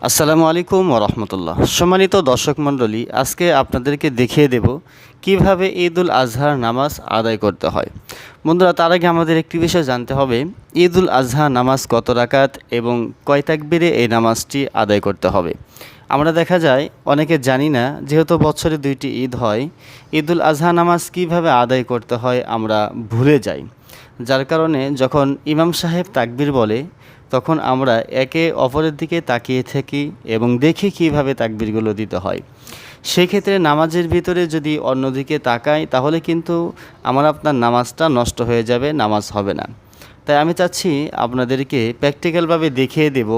আসসালামু আলাইকুম ওরহমতুল্লাহ। সম্মানিত দর্শক মণ্ডলী, আজকে আপনাদেরকে দেখিয়ে দেব কিভাবে ঈদুল আজহার নামাজ আদায় করতে হয়। বন্ধুরা, তার আগে আমাদের একটি বিষয় জানতে হবে, ঈদুল আজহা নামাজ কত রাকাত এবং কয় তাকবীরে এই নামাজটি আদায় করতে হবে। আমরা দেখা যায় অনেকে জানি না, যেহেতু বছরে দুইটি ঈদ হয়, ঈদুল আজহা নামাজ কিভাবে আদায় করতে হয় আমরা ভুলে যাই। যার কারণে যখন ইমাম সাহেব তাকবীর বলে, তখন আমরা একে অপরের দিকে তাকিয়ে থাকি এবং দেখি কিভাবে তাকবীরগুলো দিতে হয়। সেক্ষেত্রে নামাজের ভিতরে যদি অন্যদিকে তাকাই, তাহলে কিন্তু আমার আপনার নামাজটা নষ্ট হয়ে যাবে, নামাজ হবে না। তাই আমি চাচ্ছি আপনাদেরকে প্র্যাকটিক্যালভাবে দেখিয়ে দেব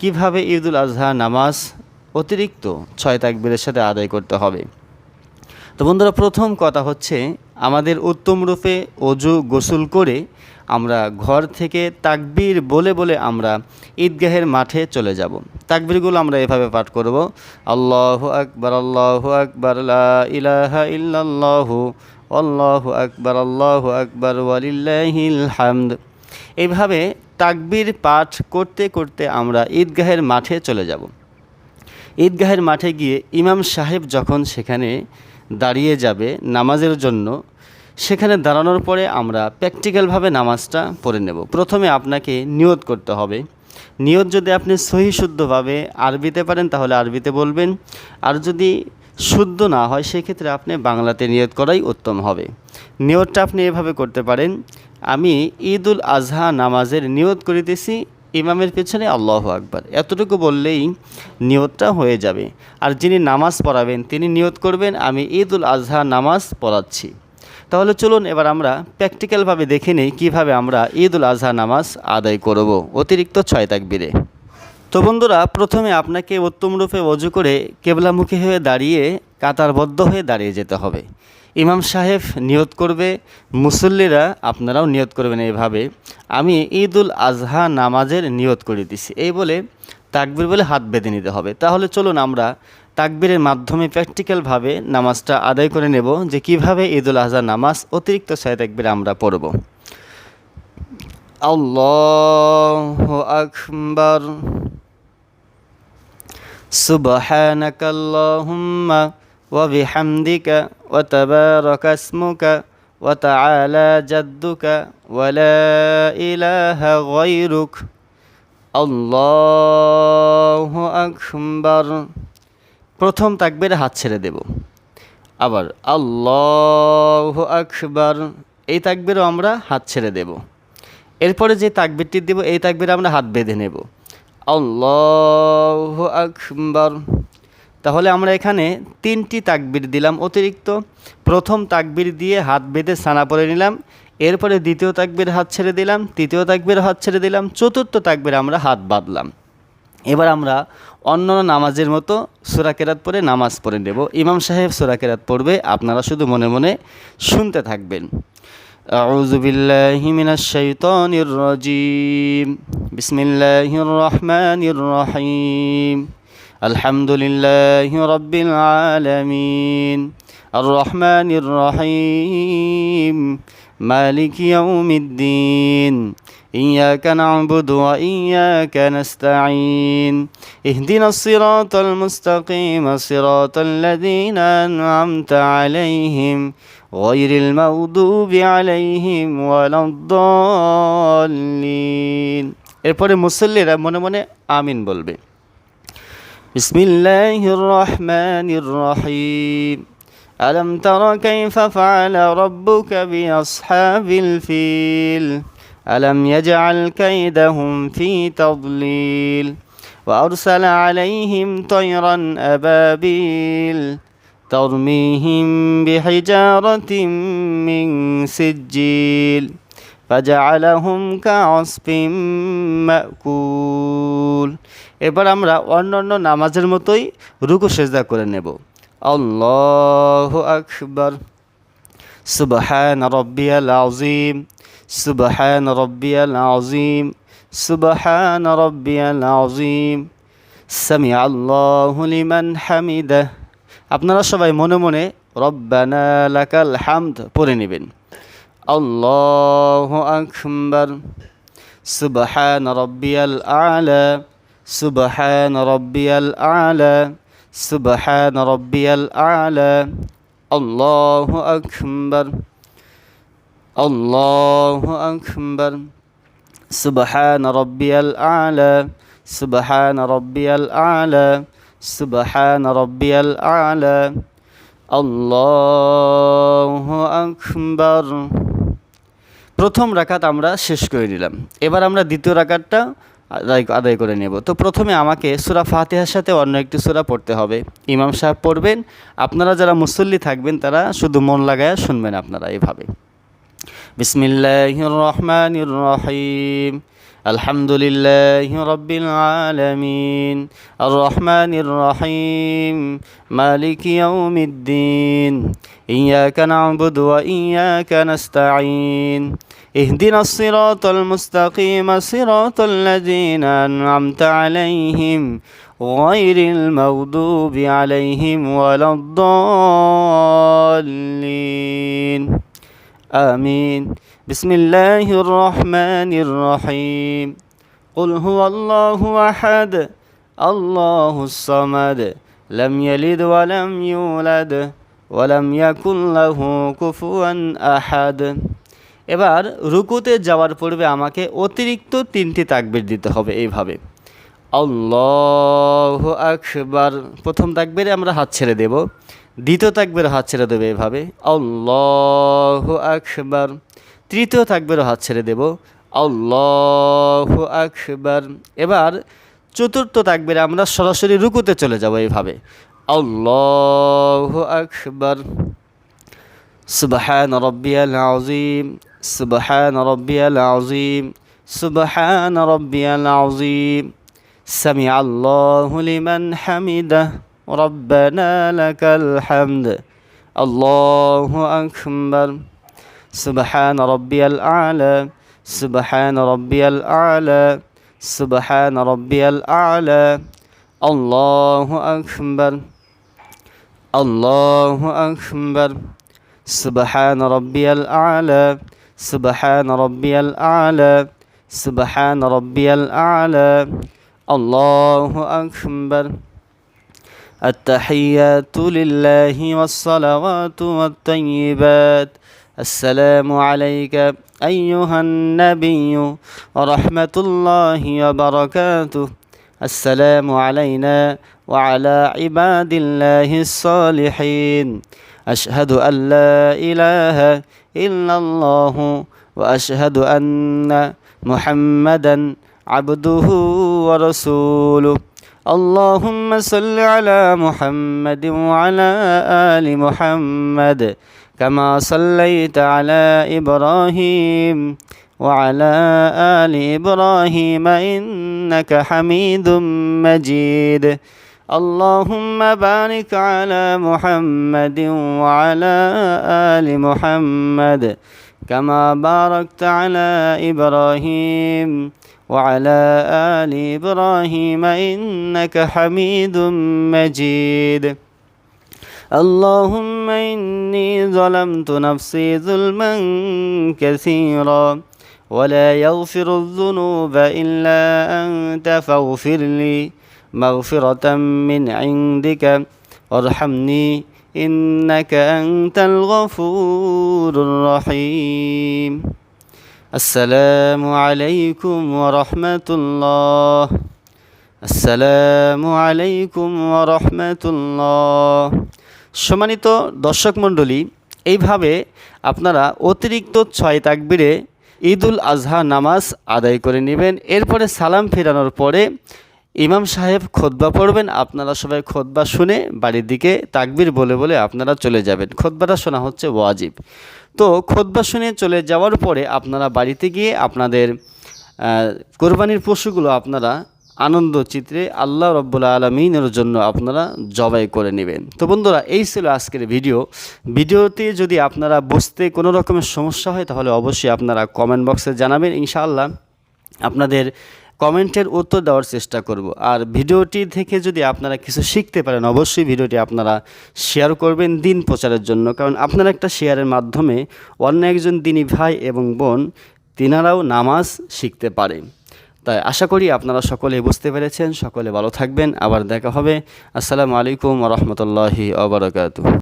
কিভাবে ঈদুল আজহা নামাজ অতিরিক্ত 6 তাকবীরের সাথে আদায় করতে হবে। তো বন্ধুরা, প্রথম কথা হচ্ছে, আমাদের উত্তম রূপে অজু গোসল করে আমরা ঘর থেকে তাকবীর বলে বলে আমরা ঈদগাহের মাঠে চলে যাব। তাকবীরগুলো আমরা এভাবে পাঠ করব: আল্লাহু আকবার, আল্লাহু আকবার, লা ইলাহা ইল্লাল্লাহু, আল্লাহু আকবার ওয়ালিল্লাহিল হামদ। এইভাবে তাকবীর পাঠ করতে করতে আমরা ঈদগাহের মাঠে চলে যাব। ঈদগাহের মাঠে গিয়ে ইমাম সাহেব যখন সেখানে দাঁড়িয়ে যাবে নামাজের জন্য, সেখানে দাঁড়ানোর পরে আমরা প্র্যাকটিক্যালভাবে নামাজটা পড়ে নেব। প্রথমে আপনাকে নিয়ত করতে হবে। নিয়ত যদি আপনি সহি শুদ্ধভাবে আরবিতে পারেন তাহলে আরবিতে বলবেন, আর যদি শুদ্ধ না হয় সেক্ষেত্রে আপনি বাংলাতে নিয়ত করাই উত্তম হবে। নিয়তটা আপনি এভাবে করতে পারেন: আমি ঈদুল আজহা নামাজের নিয়ত করিতেছি, ইমামের পেছনে আল্লাহু আকবার, এতটুকু বললেই নিয়তটা হয়ে যাবে। আর যিনি নামাজ পড়াবেন তিনি নিয়ত করবেন, আমি ঈদুল আজহা নামাজ পড়াচ্ছি। তাহলে চলুন এবার আমরা প্র্যাকটিক্যালভাবে দেখে নিই কীভাবে আমরা ঈদুল আজহা নামাজ আদায় করব অতিরিক্ত 6 তাকবীরে। তো বন্ধুরা, প্রথমে আপনাকে উত্তমরূপে ওযু করে কেবলামুখী হয়ে দাঁড়িয়ে কাতারবদ্ধ হয়ে দাঁড়িয়ে যেতে হবে। ইমাম সাহেব নিয়ত করবে, মুসল্লিরা আপনারাও নিয়ত করবেন এভাবে: আমি ঈদুল আজহা নামাজের নিয়ত করে দিছি, এই বলে তাকবীর বলে হাত বেঁধে নিতে হবে। তাহলে চলুন আমরা তাকবীরের মাধ্যমে প্র্যাকটিক্যালভাবে নামাজটা আদায় করে নেব, যে কিভাবে ঈদুল আজহা নামাজ অতিরিক্ত 6 তাকবীর আমরা পড়ব। আল্লাহু আকবার, সুবহানাকাল্লাহুম্মা ওয়া বিহামদিকা ওয়া তাবারাকা ইসমুকা ওয়া তাআলা জাদ্দুকা ওয়া লা ইলাহা গায়রুক, আল্লাহু আকবার। প্রথম তাকবীরে হাত ছেড়ে দেব। আবার আল্লাহু আকবার, এই তাকবীরও আমরা হাত ছেড়ে দেব। এরপরে যে তাকবীরটি দেব, এই তাকবীরে আমরা হাত বেঁধে নেব, আল্লাহু আকবার। তাহলে আমরা এখানে 3টি তাকবীর দিলাম অতিরিক্ত। প্রথম তাকবীর দিয়ে হাত বেঁধে সানা পড়ে নিলাম, এরপরে দ্বিতীয় তাকবীর হাত ছেড়ে দিলাম, তৃতীয় তাকবীর হাত ছেড়ে দিলাম, চতুর্থ তাকবীর আমরা হাত বাঁধলাম। এবার আমরা অন্যান্য নামাজের মতো সূরা কেরাত পড়ে নামাজ পড়ে নেব। ইমাম সাহেব সূরা কেরাত পড়বে, আপনারা শুধু মনে মনে শুনতে থাকবেন। আউযু বিল্লাহি মিনাশ শাইতানির রাজিম, বিসমিল্লাহির রহমানির রহিম, আলহামদুলিল্লাহি রাব্বিল আলামিন, আর রহমানির রহিম, মালিকি ইয়াউমিদ্দিন, إياك نعبد وإياك نستعين اهدنا الصراط المستقيم صراط الذين أنعمت عليهم غير المغضوب عليهم ولا الضالين। এরপরে মুসল্লিরা মনে মনে আমিন বলবে। বিসমিল্লাহির রহমানির রহিম, ألم تر كيف فعل ربك بأصحاب الفيل ألم يجعل كيدهم في تضليل وأرسل عليهم طيرا أبابيل ترميهم بحجارة من سجيل فجعلهم كعصف مأكول। এবার আমরা অন্যান্য নামাজের মতোই রুকু সেজদা করে নেব। আল্লাহু আকবার, সুবহান রাব্বিয়াল আযীম, সুবহান রাব্বিয়াল আযীম, সুবহান রাব্বিয়াল আযীম, সামিআ আল্লাহু লিমান হামিদাহ। আপনারা সবাই মনে মনে রব্বানা লাকাল হামদ পড়ে নেবেন। আল্লাহু আকবার, সুবহান রাব্বিয়াল আ'লা, سبحان ربي الأعلى سبحان ربي الأعلى الله أكبر الله أكبر سبحان ربي الأعلى سبحان ربي الأعلى سبحان ربي الأعلى আল্লাহু আকবার। প্রথম রাকাত আমরা শেষ করে দিলাম। এবার আমরা দ্বিতীয় রাকাতটা আদায় করে নেব। তো প্রথমে আমাকে সূরা ফাতিহার সাথে অন্য একটি সূরা পড়তে হবে। ইমাম সাহেব পড়বেন, আপনারা যারা মুসল্লি থাকবেন তারা শুধু মন লাগায়া শুনবেন আপনারা এভাবে। বিসমিল্লাহির রহমানির রহিম আলহামদুলিল্লাহি রাব্বিল আলামিন আর রহমানির রহিম মালিকি ইয়াউমিদ্দিন ইয়াকা না'বুদু ওয়া ইয়াকা নাস্তাঈন ইহদিনাস সিরাতাল মুস্তাকিম সিরাতাল লাযীনা আন'আমতা আলাইহিম গায়রিল মাগদুবি আলাইহিম ওয়ালাদ-দাল্লিন آمين بسم الله الرحمن الرحيم قل هو الله أحد الله الصمد لم يلد ولم يولد ولم يكن له كفوا أحد। এবার রুকুতে যাওয়ার পূর্বে আমাকে অতিরিক্ত 3টি তাকবীর দিতে হবে এইভাবে। আল্লাহু আকবার, প্রথম তাকবীরে আমরা হাত ছেড়ে দেব, দ্বিতীয় তাকবীরে হাত ছেড়ে দেবে এভাবে আল্লাহু আকবার, তৃতীয় তাকবীরে হাত ছেড়ে দেব আল্লাহু আকবার। এবার চতুর্থ তাকবীরে আমরা সরাসরি রুকুতে চলে যাব এইভাবে আল্লাহু আকবার। সুবহান রাব্বিয়াল আযীম সুবহান রাব্বিয়াল আযীম সুবহান রাব্বিয়াল আযীম সামিআল্লাহু লিমান হামিদাহ ربنا لك الحمد الله أكبر سبحان ربي الأعلى سبحان ربي الأعلى سبحان ربي الأعلى الله أكبر الله أكبر سبحان ربي الأعلى سبحان ربي الأعلى سبحان ربي الأعلى الله أكبر التحيات لله والصلوات والطيبات السلام عليك أيها النبي ورحمة الله وبركاته السلام علينا وعلى عباد الله الصالحين أشهد أن لا إله إلا الله وأشهد أن محمدا عبده ورسوله اللهم صل على محمد وعلى آل محمد كما صليت على إبراهيم وعلى آل إبراهيم إنك حميد مجيد اللهم بارك على محمد وعلى آل محمد كما باركت على إبراهيم وعلى آل إبراهيم إنك حميد مجيد اللهم إني ظلمت نفسي ظلما كثيرا ولا يغفر الذنوب إلا أنت فاغفر لي مغفرة من عندك وارحمني إنك أنت الغفور الرحيم السلام عليكم ورحمة الله السلام عليكم ورحمة الله। সম্মানিত দর্শক মণ্ডলী, এইভাবে আপনারা অতিরিক্ত 6 তাকবীরে ঈদুল আজহা নামাজ আদায় করে নেবেন। এরপরে সালাম ফেরানোর পরে ইমাম সাহেব খুতবা পড়বেন, আপনারা সবাই খুতবা শুনে বাড়ির দিকে তাকবীর বলে বলে আপনারা চলে যাবেন। খুতবাটা শোনা হচ্ছে ওয়াজিব। তো খুতবা শুনে চলে যাওয়ার পরে আপনারা বাড়িতে গিয়ে আপনাদের কোরবানির পশুগুলো আপনারা আনন্দ চিত্রে আল্লাহ রব্বুল আলামিনের জন্য আপনারা জবাই করে নেবেন। তো বন্ধুরা, এই ছিল আজকের ভিডিওতে যদি আপনারা বুঝতে কোনো রকমের সমস্যা হয় তাহলে অবশ্যই আপনারা কমেন্ট বক্সে জানাবেন। ইনশাআল্লাহ আপনাদের কমেন্টের উত্তর দেওয়ার চেষ্টা করব। আর ভিডিওটি থেকে যদি আপনারা কিছু শিখতে পারেন অবশ্যই ভিডিওটি আপনারা শেয়ার করবেন দিন প্রচারের জন্য, কারণ আপনার একটা শেয়ারের মাধ্যমে অন্য একজন দিনী ভাই এবং বোন তিনারাও নামাজ শিখতে পারে। তাই আশা করি আপনারা সকলে বুঝতে পেরেছেন। সকলে ভালো থাকবেন, আবার দেখা হবে। আসসালামু আলাইকুম ওয়া রাহমাতুল্লাহি ওয়া বারাকাতুহু।